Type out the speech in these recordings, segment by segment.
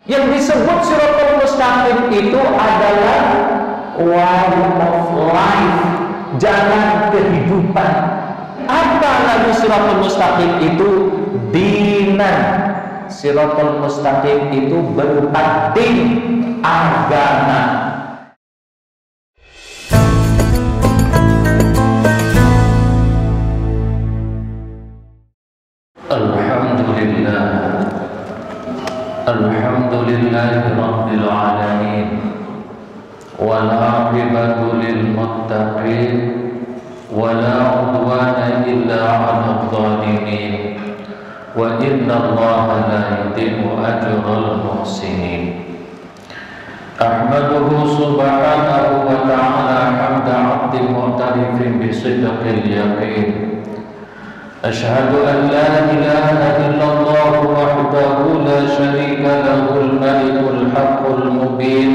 Yang disebut Shiratal Mustaqim itu adalah way of life, jalan kehidupan. Apa lalu Shiratal Mustaqim itu? Dinan. Shiratal Mustaqim itu berupa din, agama. Alhamdulillah, alhamdulillahi rabbil alamin, wal aqibatu lil muttaqin, wala udwana illa 'alal zalimin, wa inna Allaha la yudhi'u ajral muhsinin. Ahmaduhu subhanahu wa ta'ala hamda 'abdin mu'tarifin bi sidqil yaqin. أشهد أن لا إله إلا الله وحده لا شريك له الملك الحق المبين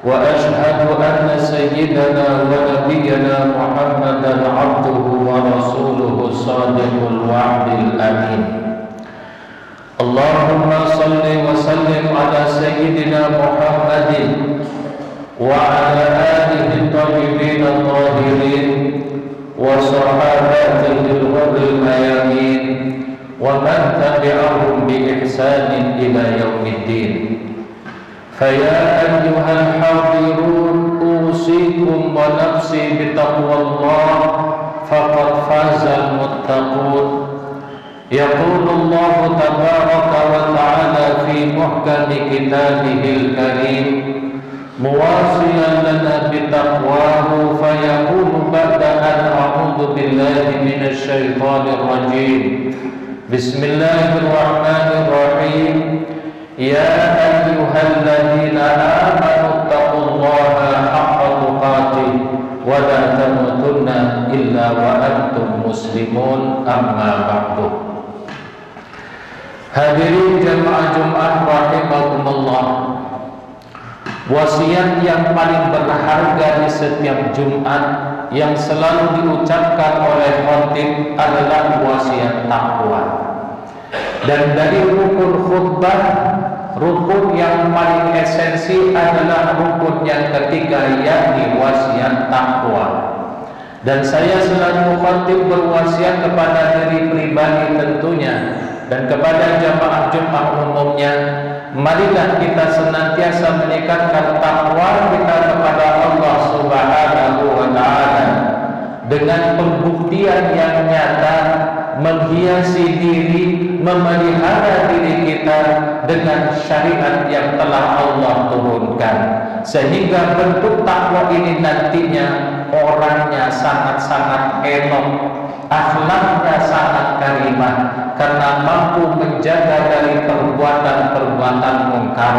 وأشهد أن سيدنا ونبينا محمدا عبده ورسوله الصادق الوعد الأمين. اللهم صل وسلم على سيدنا محمد وعلى آله الطيبين الطاهرين وصحابته الغر الميامين ومن تبعهم بإحسان إلى يوم الدين. فيا أيها الحاضرون أوصيكم ونفسي بتقوى الله فقد فاز المتقون. يقول الله تبارك وتعالى في محكم كتابه الكريم مواصلا لنا بتقواه فيقول بعد أن أعوذ بالله من الشيطان الرجيم بسم الله الرحمن الرحيم يا أيها الذين آمنوا اتقوا الله حق تقاته ولا تموتن إلا وأنتم مسلمون أما بعد. Hadirin jamaah Jumat rahimakumullah, wasiat yang paling berharga di setiap Jumat yang selalu diucapkan oleh khatib adalah wasiat takwa. Dan dari rukun khutbah, rukun yang paling esensi adalah rukun yang ketiga, yakni wasiat takwa. Dan saya selalu khatib berwasiat kepada diri pribadi tentunya dan kepada jamaah Jumat umumnya, marilah kita senantiasa meningkatkan takwa kita kepada Allah Subhanahu wa ta'ala dengan pembuktian yang nyata, menghiasi diri, memelihara diri kita dengan syariat yang telah Allah turunkan, sehingga bentuk takwa ini nantinya orangnya sangat-sangat elok, akhlaknya sangat karimah, karena mampu menjaga dari perbuatan-perbuatan mungkar,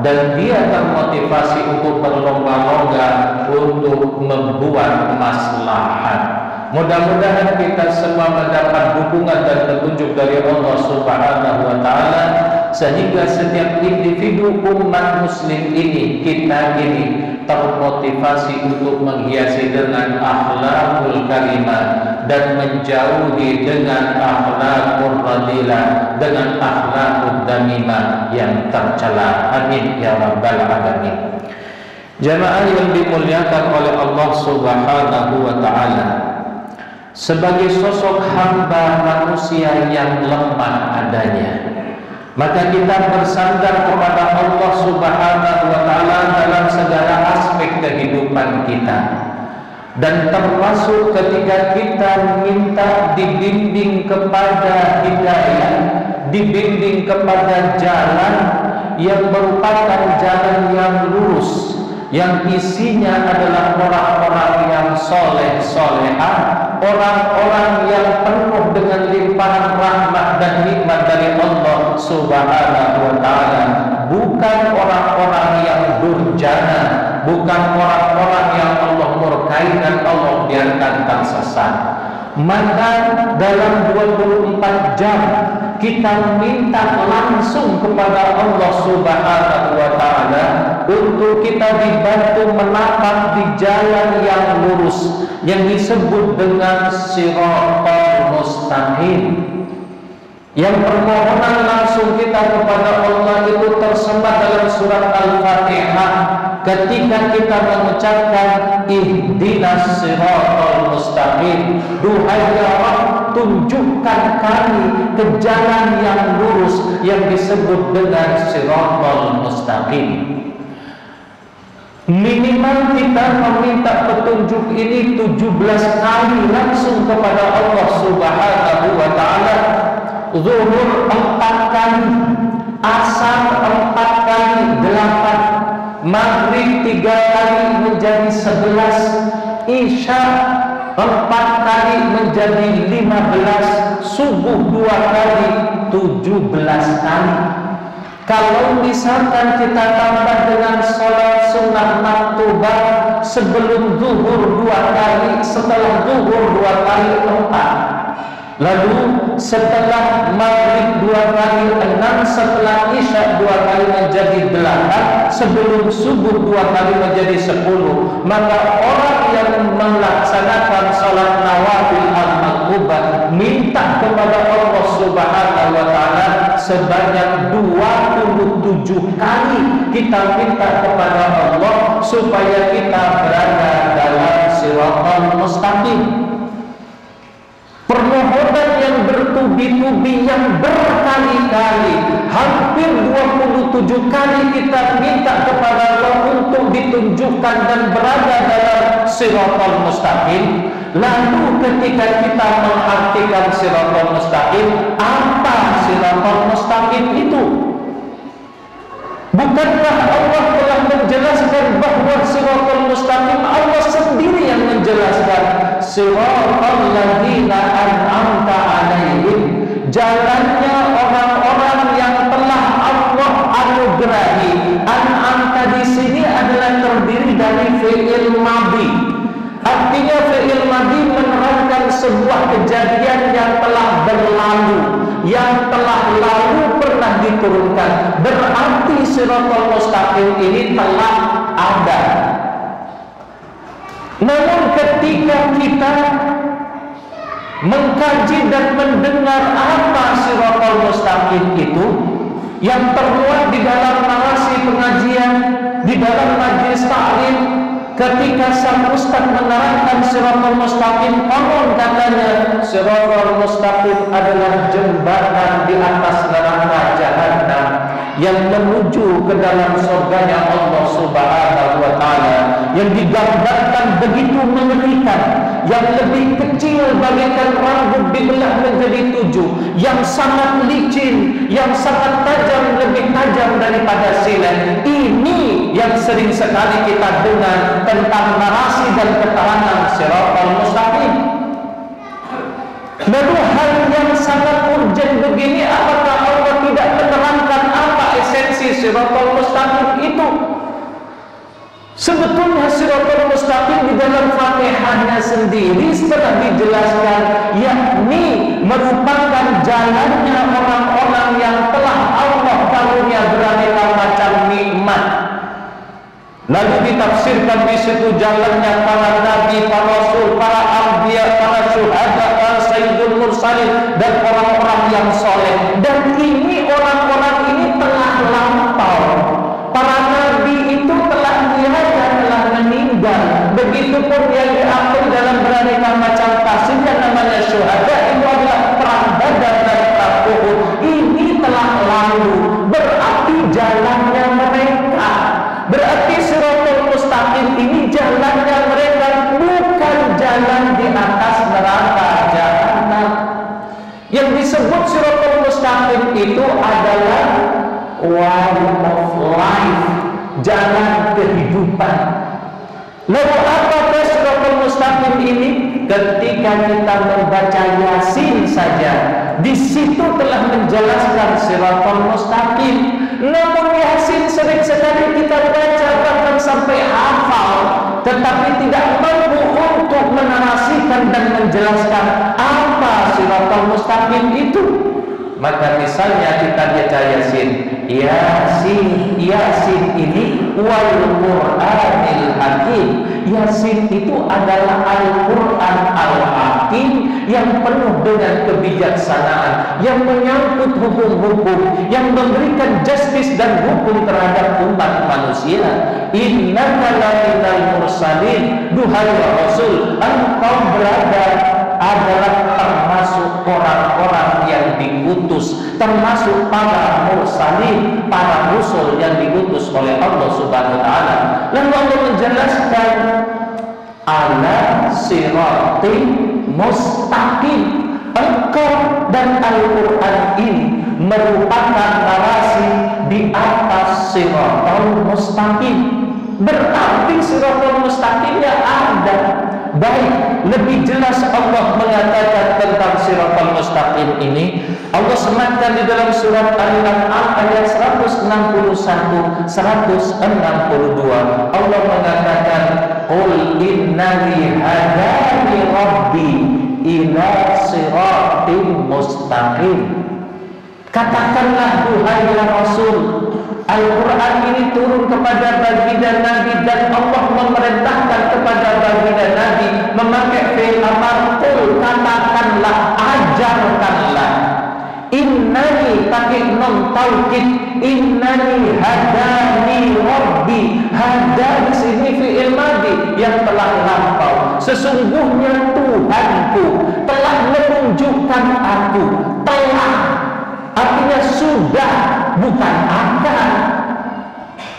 dan dia termotivasi untuk berlomba-lomba untuk membuat maslahat. Mudah-mudahan kita semua mendapat dukungan dan petunjuk dari Allah Subhanahu wa ta'ala, sehingga setiap individu umat muslim ini, kita ini, termotivasi untuk menghiasi dengan akhlakul karimah dan menjauhi dengan akhlakul radilah, dengan akhlakul damimah yang tercela. Amin ya rabbal alamin. Jamaah yang dimuliakan oleh Allah Subhanahu wa ta'ala, sebagai sosok hamba manusia yang lemah adanya, maka kita bersandar kepada Allah Subhanahu wa ta'ala dalam segala aspek kehidupan kita. Dan termasuk ketika kita minta dibimbing kepada hidayah, dibimbing kepada jalan yang merupakan jalan yang lurus, yang isinya adalah orang-orang yang soleh solehah, orang-orang yang penuh dengan limpahan rahmat dan nikmat dari Allah Subhanahu wa ta'ala, bukan orang-orang yang durjana, bukan orang-orang yang Allah murkai dan Allah biarkan tersesat. Maka dalam 24 jam kita minta langsung kepada Allah Subhanahu wa ta'ala untuk kita dibantu menapak di jalan yang lurus yang disebut dengan Shiratal Mustaqim. Yang permohonan langsung kita kepada Allah itu ketika kita mengucapkan ihdinas siratal mustaqim, duhai ya Rabb, tunjukkan kami ke jalan yang lurus yang disebut dengan siratal mustaqim. Minimal kita meminta petunjuk ini 17 kali langsung kepada Allah Subhanahu wa ta'ala. Zuhur 4 kali, Asar 4 kali, 8, Maghrib 3 kali menjadi 11, Isya 4 kali menjadi 15, Subuh 2 kali, 17 kali. Kalau misalkan kita tambah dengan sholat sunnah maktubah, sebelum zuhur 2 kali, setelah zuhur 2 kali 4, lalu setelah maghrib 2 kali 6, setelah isya 2 kali menjadi 8, sebelum subuh 2 kali menjadi 10, maka orang yang melaksanakan sholat nawafil al-maktubah minta kepada Allah Subhanahu wa ta'ala sebanyak 27 kali kita minta kepada Allah supaya kita berada dalam siratal mustaqim. Permohonan yang bertubi-tubi, yang berkali-kali, hampir 27 kali kita minta kepada Allah untuk ditunjukkan dan berada dalam siratal mustaqim. Lalu ketika kita mengartikan siratal mustaqim, apa siratal mustaqim itu? Bukankah Allah telah menjelaskan bahwa siratal mustaqim Allah sendiri yang menjelaskan, siratal ladzina an'amta alaihim, jalannya orang-orang yang telah Allah anugerahi. An'amta di sini adalah terdiri dari fi'il madhi. Artinya fi'il madhi menerangkan sebuah kejadian yang telah berlalu, yang telah lalu pernah diturunkan. Berarti siratal mustaqim ini telah ada. Namun ketika kita mengkaji dan mendengar apa siratal mustaqim itu, yang termuat di dalam narasi pengajian, di dalam majelis ta'lim, ketika sang ustaz menerangkan siratal mustaqim, konon katanya siratal mustaqim adalah jembatan di atas neraka jahanam yang menuju ke dalam surganya Allah Subhanahu wa ta'ala, yang digambarkan begitu mengerikan, yang lebih kecil bagaikan rambut dibelah menjadi 7, yang sangat licin, yang sangat tajam, lebih tajam daripada silet. Ini yang sering sekali kita dengar tentang narasi dan keterangan siratal mustaqim. Lalu hal yang sangat urgent begini, apakah Allah tidak menerangkan apa esensi siratal mustaqim itu? Sebetulnya siratal mustaqim di dalam Fatihahnya sendiri setelah dijelaskan, yakni merupakan jalannya orang-orang yang telah Allah karunia beraneka macam nikmat. Lalu ditafsirkan di situ jalannya para nabi, para rasul, para anbiya, para syuhada, para sayyidul mursalin, dan orang-orang yang soleh. Dan ini orang-orang ini telah lampau. Para nabi itu telah tiada, telah meninggal. Begitupun yang diambil dalam beraneka macam kasus yang namanya syuhada, itu adalah perang Badar dan perang Uhud. Ini telah lalu. Berarti jalannya mereka, berarti siratal mustaqim ini jalannya mereka, bukan jalan di atas neraka jahanam. Yang disebut siratal mustaqim itu adalah way of life, jalan kehidupan. Lalu apakah siratal mustaqim ini? Ketika kita membaca Yasin saja, di situ telah menjelaskan siratal mustaqim. Namun Yasin sering sekali kita baca bahkan sampai hafal, tetapi tidak mampu untuk menarasikan dan menjelaskan apa siratal mustaqim itu. Maka misalnya kita baca Yasin, Yasin ini wal Qur'anil Hakim, Yasin itu adalah Al-Quran Al-Hakim yang penuh dengan kebijaksanaan, yang menyangkut hukum-hukum, yang memberikan justice dan hukum terhadap umat manusia. Innaka laminal mursalin, duhai Rasul, engkau adalah termasuk orang-orang yang diutus, termasuk para mursalin, para rasul yang diutus oleh Allah Subhanahu wa taala. Lalu Allah menjelaskan ala siratin mustaqim. Engkau dan Al-Quran ini merupakan narasi di atas siratul mustaqim. Berarti siratul mustaqimnya ada. Baik, lebih jelas Allah mengatakan tentang siratul mustaqim ini. Allah sematkan di dalam surat Al-An'am ayat 161, 162. Allah mengatakan, "Qul innani hadani rabbi ila siratim mustaqim." Katakanlah duhai Rasul, Al-Quran ini turun kepada baginda Nabi dan Allah memerintahkan kepada baginda Nabi memakai fi'il amar. Qul, katakanlah, ajarkanlah. Innani pakai nom taukid, innani hadani rabbi. Hada di sini fi'il madhi yang telah lampau. Sesungguhnya Tuhanku telah menunjukkan aku. Telah artinya sudah, bukan akan.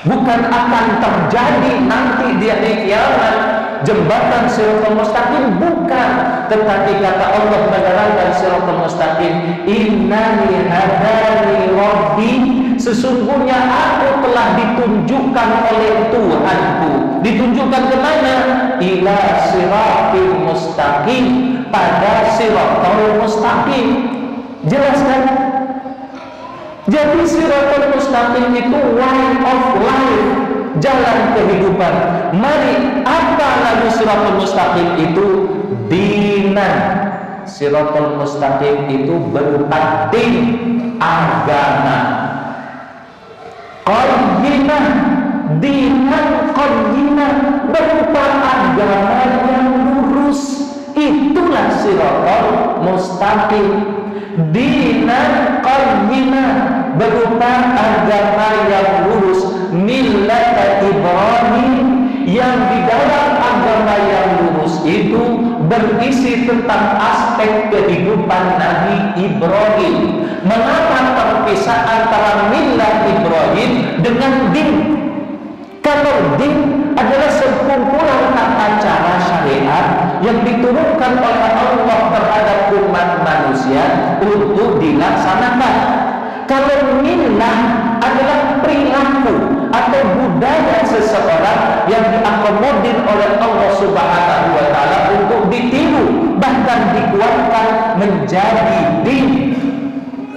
Bukan akan terjadi nanti di hari kiamat jembatan siratal mustaqim, bukan. Tetapi kata Allah menerangkan siratal mustaqim, innani hadani rabbi, sesungguhnya aku telah ditunjukkan oleh Tuhanku. Ditunjukkan kemana? Ila siratil mustaqim, pada siratal mustaqim. Jelas kan? Jadi siratul mustaqim itu way of life, jalan kehidupan. Mari, apa lalu siratul mustaqim itu? Dinan. Siratul mustaqim itu berupa din, agama. Qayyimah, dinan qayyimah, berupa agama yang lurus. Itulah siratul mustaqim. Dinan qayyimah, berupa agama yang lurus. Millat Ibrahim, yang di dalam agama yang lurus itu berisi tentang aspek kehidupan Nabi Ibrahim. Mengapa terpisah antara millat Ibrahim dengan din? Kalau din adalah sekumpulan tata cara syariat yang diturunkan oleh Allah terhadap umat manusia untuk dilaksanakan. Kalau millah adalah perilaku atau budaya seseorang yang diakomodir oleh Allah Subhanahu wa taala untuk ditiru, bahkan dikuatkan menjadi din.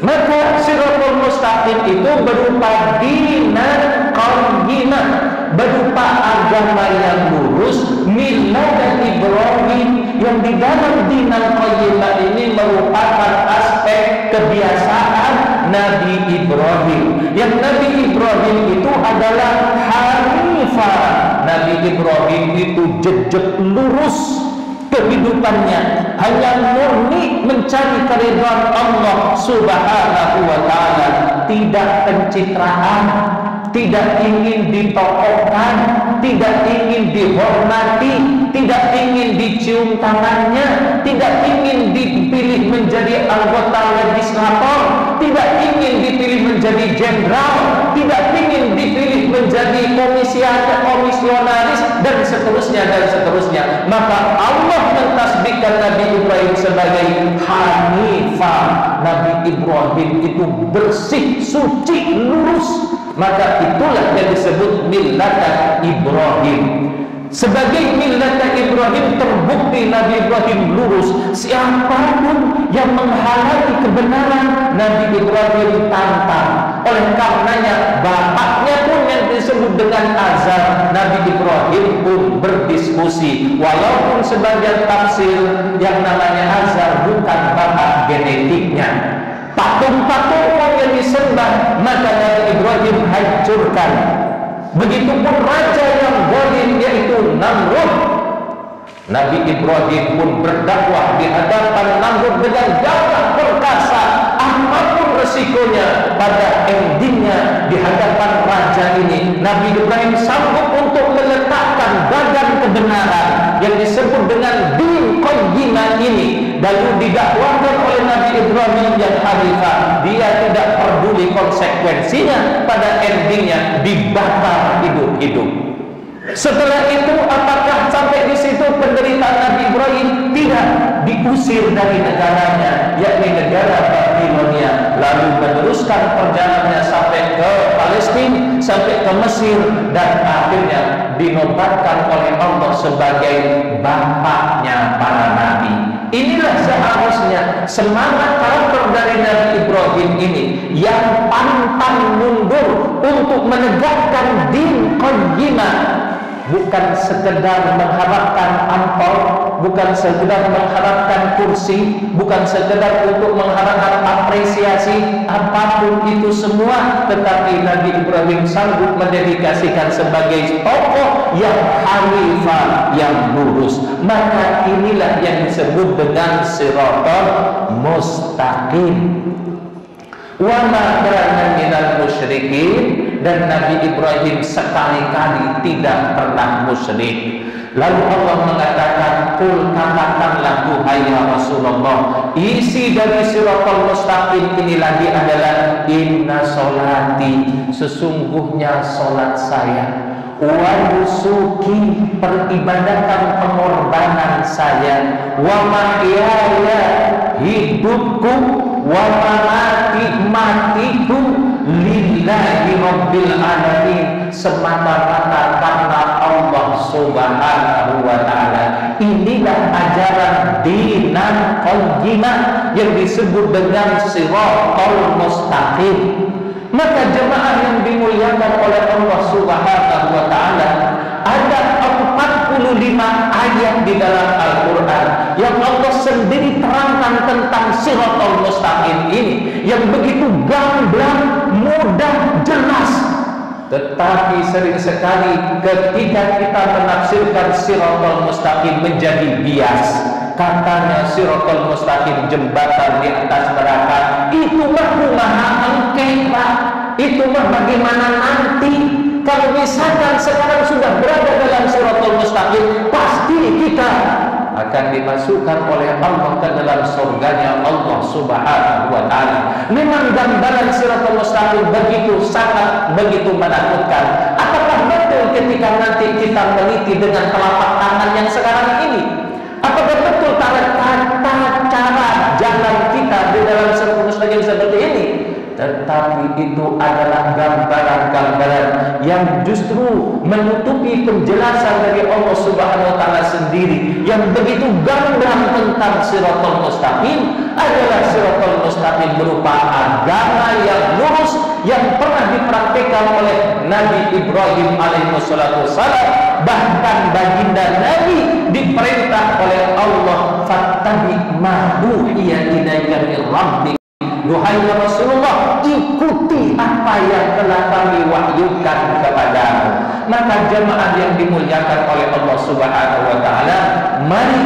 Maka siratul mustaqim itu berupa dinan qayyimah, berupa agama yang lurus, millat Ibrahim, yang di dalam dinan qayyimah ini merupakan aspek kebiasaan Nabi Ibrahim. Yang Nabi Ibrahim itu adalah hanifah. Nabi Ibrahim itu jejak lurus kehidupannya, hanya murni mencari keridhaan Allah Subhanahu wa taala, tidak pencitraan, tidak ingin ditokohkan, tidak ingin dihormati, tidak ingin dicium tangannya, tidak ingin dipilih menjadi anggota legislator, tidak ingin dipilih menjadi jenderal, tidak ingin dipilih menjadi komisionaris, dan seterusnya dan seterusnya. Maka Allah mentasbihkan Nabi Ibrahim sebagai hanifah. Nabi Ibrahim itu bersih, suci, lurus. Maka itulah yang disebut millat Ibrahim. Sebagai millat Ibrahim terbukti Nabi Ibrahim lurus. Siapapun yang menghalangi kebenaran, Nabi Ibrahim tantang. Oleh karenanya bapaknya pun yang disebut dengan Azar, Nabi Ibrahim pun berdiskusi. Walaupun sebagian tafsir yang namanya Azar bukan bapak genetiknya. Patung-patung yang disembah, maka Nabi Ibrahim hancurkan. Begitupun raja yang zalim, yaitu Namrud, Nabi Ibrahim pun berdakwah di hadapan Namrud dengan gagah perkasa, apapun resikonya. Pada endingnya di hadapan raja ini, Nabi Ibrahim sanggup untuk meletakkan badan kebenaran yang disebut dengan din qayyimah ini, lalu didakwakan oleh Nabi Ibrahim yang hanifah. Dia tidak peduli konsekuensinya, pada endingnya dibakar hidup-hidup. Setelah itu, apakah sampai di situ penderitaan Nabi Ibrahim? Tidak, diusir dari negaranya, yakni negara Babilonia, lalu meneruskan perjalanannya sampai ke Palestina, sampai ke Mesir, dan akhirnya dinobatkan oleh Allah sebagai bapaknya para nabi. Inilah seharusnya semangat karakter dari Nabi Ibrahim ini, yang pantang mundur untuk menegakkan din qayyimah. Bukan sekedar mengharapkan ampau, bukan sekedar mengharapkan kursi, bukan sekedar untuk mengharapkan apresiasi, apapun itu semua, tetapi Nabi Ibrahim sanggup mendedikasikan sebagai tokoh yang hanifah, yang lurus. Maka inilah yang disebut dengan siratal mustaqim. Wa ma kana minal musyrikin, dan Nabi Ibrahim sekali-kali tidak pernah musyrik. Lalu Allah mengatakan, "Qul," katakanlah duhai ya Rasulullah, isi dari siratal mustaqim ini lagi adalah inna solati, sesungguhnya solat saya, wa nusuki, peribadatan pengorbanan saya, wa mahyaya, hidupku, wa mamati, matiku, lillahi rabbil alamin, semata-mata karena Allah subhanahu wa ta'ala. Inilah ajaran dinan qayyimah yang disebut dengan siratal mustaqim. Maka jemaah yang dimuliakan oleh Allah subhanahu wa ta'ala, ada 45 ayat di dalam Al-Quran yang Allah sendiri terangkan tentang siratal mustaqim ini, yang begitu gamblang, mudah, jelas. Tetapi sering sekali ketika kita menafsirkan siratal mustaqim menjadi bias. Katanya siratal mustaqim jembatan di atas neraka, itu mah kumaha engke Pak, itu mah bagaimana nanti. Kalau misalkan sekarang sudah berada dalam siratal mustaqim, pasti kita akan dimasukkan oleh Allah ke dalam surganya Allah subhanahu wa ta'ala. Memang gambaran siratal mustaqim begitu sangat, begitu menakutkan. Apakah betul ketika nanti kita meneliti dengan telapak tangan yang sekarang ini? Apakah betul tata cara jalan kita di dalam siratal mustaqim seperti ini? Tetapi itu adalah gambaran-gambaran yang justru menutupi penjelasan dari Allah subhanahu wa ta'ala sendiri, yang begitu gamblang tentang siratal mustaqim. Adalah siratal mustaqim berupa agama yang lurus, yang pernah dipraktikkan oleh Nabi Ibrahim alaihissalatu wassalam. Bahkan baginda Nabi diperintah oleh Allah, fattabi ma uhiya ilaika min rabbik, duhai Rasulullah, ikuti apa yang telah kami wahyukan kepadamu. Maka jemaah yang dimuliakan oleh Allah subhanahu wa ta'ala, mari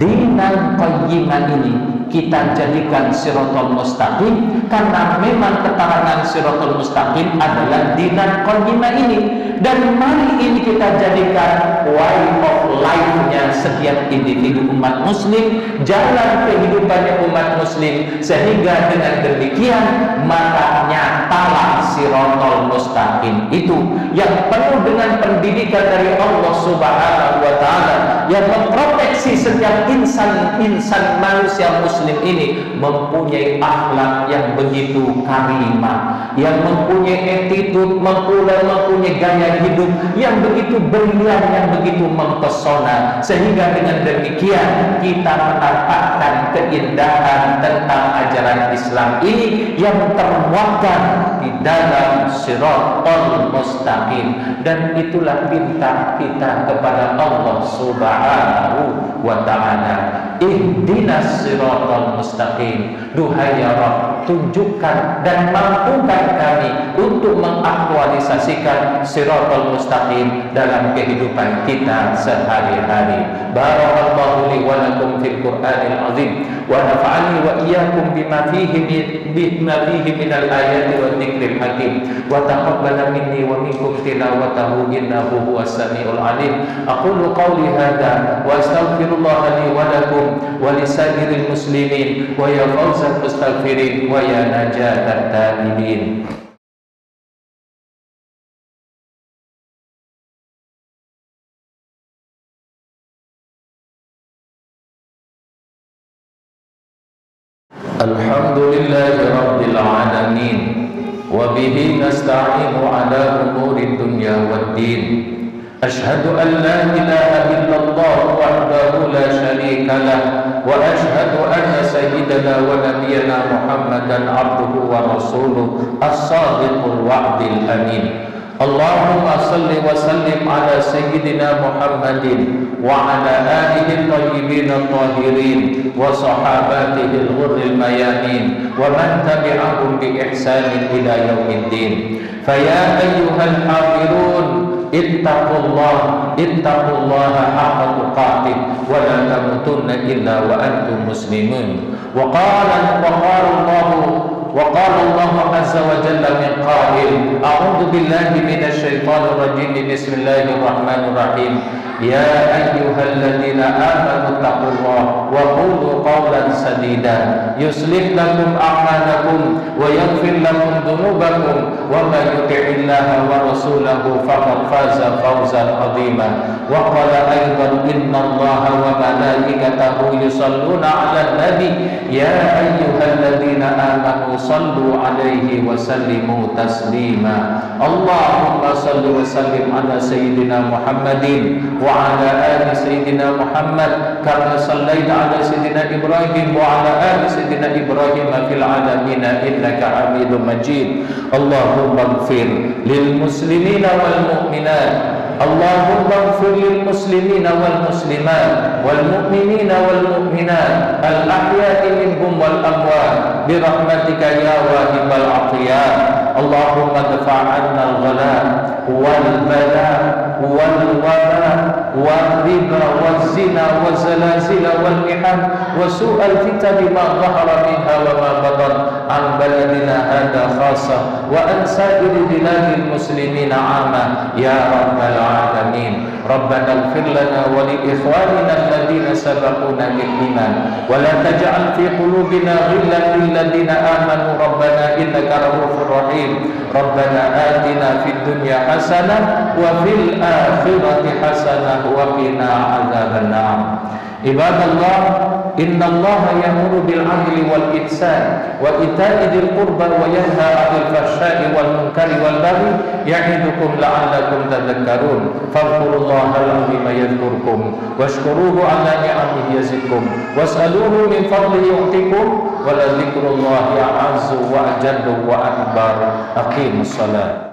dinan qayyimah ini kita jadikan siratal mustaqim, karena memang keterangan siratal mustaqim adalah dinan qayyimah ini. Dan mari ini kita jadikan way of life-nya setiap individu umat muslim, jalan kehidupannya umat muslim, sehingga dengan demikian maka nyatalah siratal mustaqim itu yang penuh dengan pendidikan dari Allah subhanahu wa ta'ala, yang memproteksi setiap insan manusia muslim ini mempunyai akhlak yang begitu karimah, yang mempunyai attitude, mempunyai gaya hidup yang begitu brilian, yang begitu mempesona, sehingga dengan demikian kita mendapatkan keindahan tentang ajaran Islam ini yang termuatkan di dalam siratal mustaqim. Dan itulah minta kita kepada Allah subhanahu wa ta'ala, ihdinas siratal mustaqim, duhai ya Rabb, tunjukkan dan mampukan kami untuk mengaktualisasikan Shiratal Mustaqim dalam kehidupan kita sehari-hari. Barakallahu li wa lakum fil Qur'anil azim wa nafa'ani wa iyyakum bima fihi minal ayati wa dzikril hakim wa taqabbala minni wa minkum tilawatahu innahu huwas samiul alim. Aqulu qawli hadza wa astaghfirullah li wa lakum wa lisairil muslimin wa ya fawzal mustaghfirin wa ya najatat taibin. Alhamdulillahi rabbil alamin wa bihi nasta'inu ala umuri dunya waddin. Ashhadu an la ilaha illallah wahdahu la syarika lah wa ashhadu anna sayyidana wa nabiyyana Muhammadan abduhu wa rasuluh as-sadiqul wa'dil amin. Allahumma salli wa sallim ala sayyidina Muhammadin wa ala alihi tayyibin at-tahirin wa sahabatihi al-ghurril mayamin wa man tabi'ahum bi ihsanin ila yaumiddin. Faya ayyuhal hafirun ittaqullaha haqqa tuqatih wa la tamutunna illa wa antum muslimun. Wa qala Allah azza wa jalla min qail a'udzu billahi minasy syaithanir rajim. Bismillahirrahmanirrahim. Ya ayyuhalladzina amanu taqullaha wa qulu qawlan sadida yuslih lakum a'malakum wa yaghfir lakum dhunubakum wa may yuti'illaha wa rasulahu faqad faza fawzan 'azima. Wa qala aidan innallaha wa malaikatahu yusalluna 'alan nabi ya ayyuhalladzina amanu sallu 'alaihi wa sallimu taslima. Allahumma salli wa sallim ala sayyidina Muhammadin wa ala ali sayyidina Muhammad kama sallaita ala sayyidina Ibrahim wa ala ali sayyidina Ibrahim fil alamin innaka Hamidum Majid. Allahumma ighfir lil muslimina wal mu'minat. Allahumma ighfir lil muslimina wal muslimat wal mu'minina wal mu'minat al ahya'i minhum wal amwat bi rahmatika ya wahibal afiyat. Allahumma dafa' 'anna al ghala wal bala wal waba wal riba wal zina wal zalazila wal mihan wa su'al fitan ma dhahara minha wa ma batan an baladina hadha khassa wa an sa'iri biladil muslimina 'amma ya rabbal alamin. Rabbana ighfir lana wa li ikhwanina alladhina sabaquna bil iman wa la taj'al fi qulubina ghillan lil ladzina amanu rabbana innaka ra'ufur rahim. Rabbana atina fid dunya hasanah wa fil akhirati hasanah wa qina adzabannar. Ibadallah, innallaha ya'muru bil 'adli wal ihsan wa ita'i dzil qurba wa yanha 'anil fahsya'i wal munkari wal baghi ya'idukum la'allakum tadhakkarun. Fadhkurullaha al-'azima yadhkurkum washkuruhu 'ala ni'amihi yazidkum was'aluhu min fadlihi yu'tikum wa la dzikrullahi a'azzu wa ajallu wa akbar. Aqimus shalah.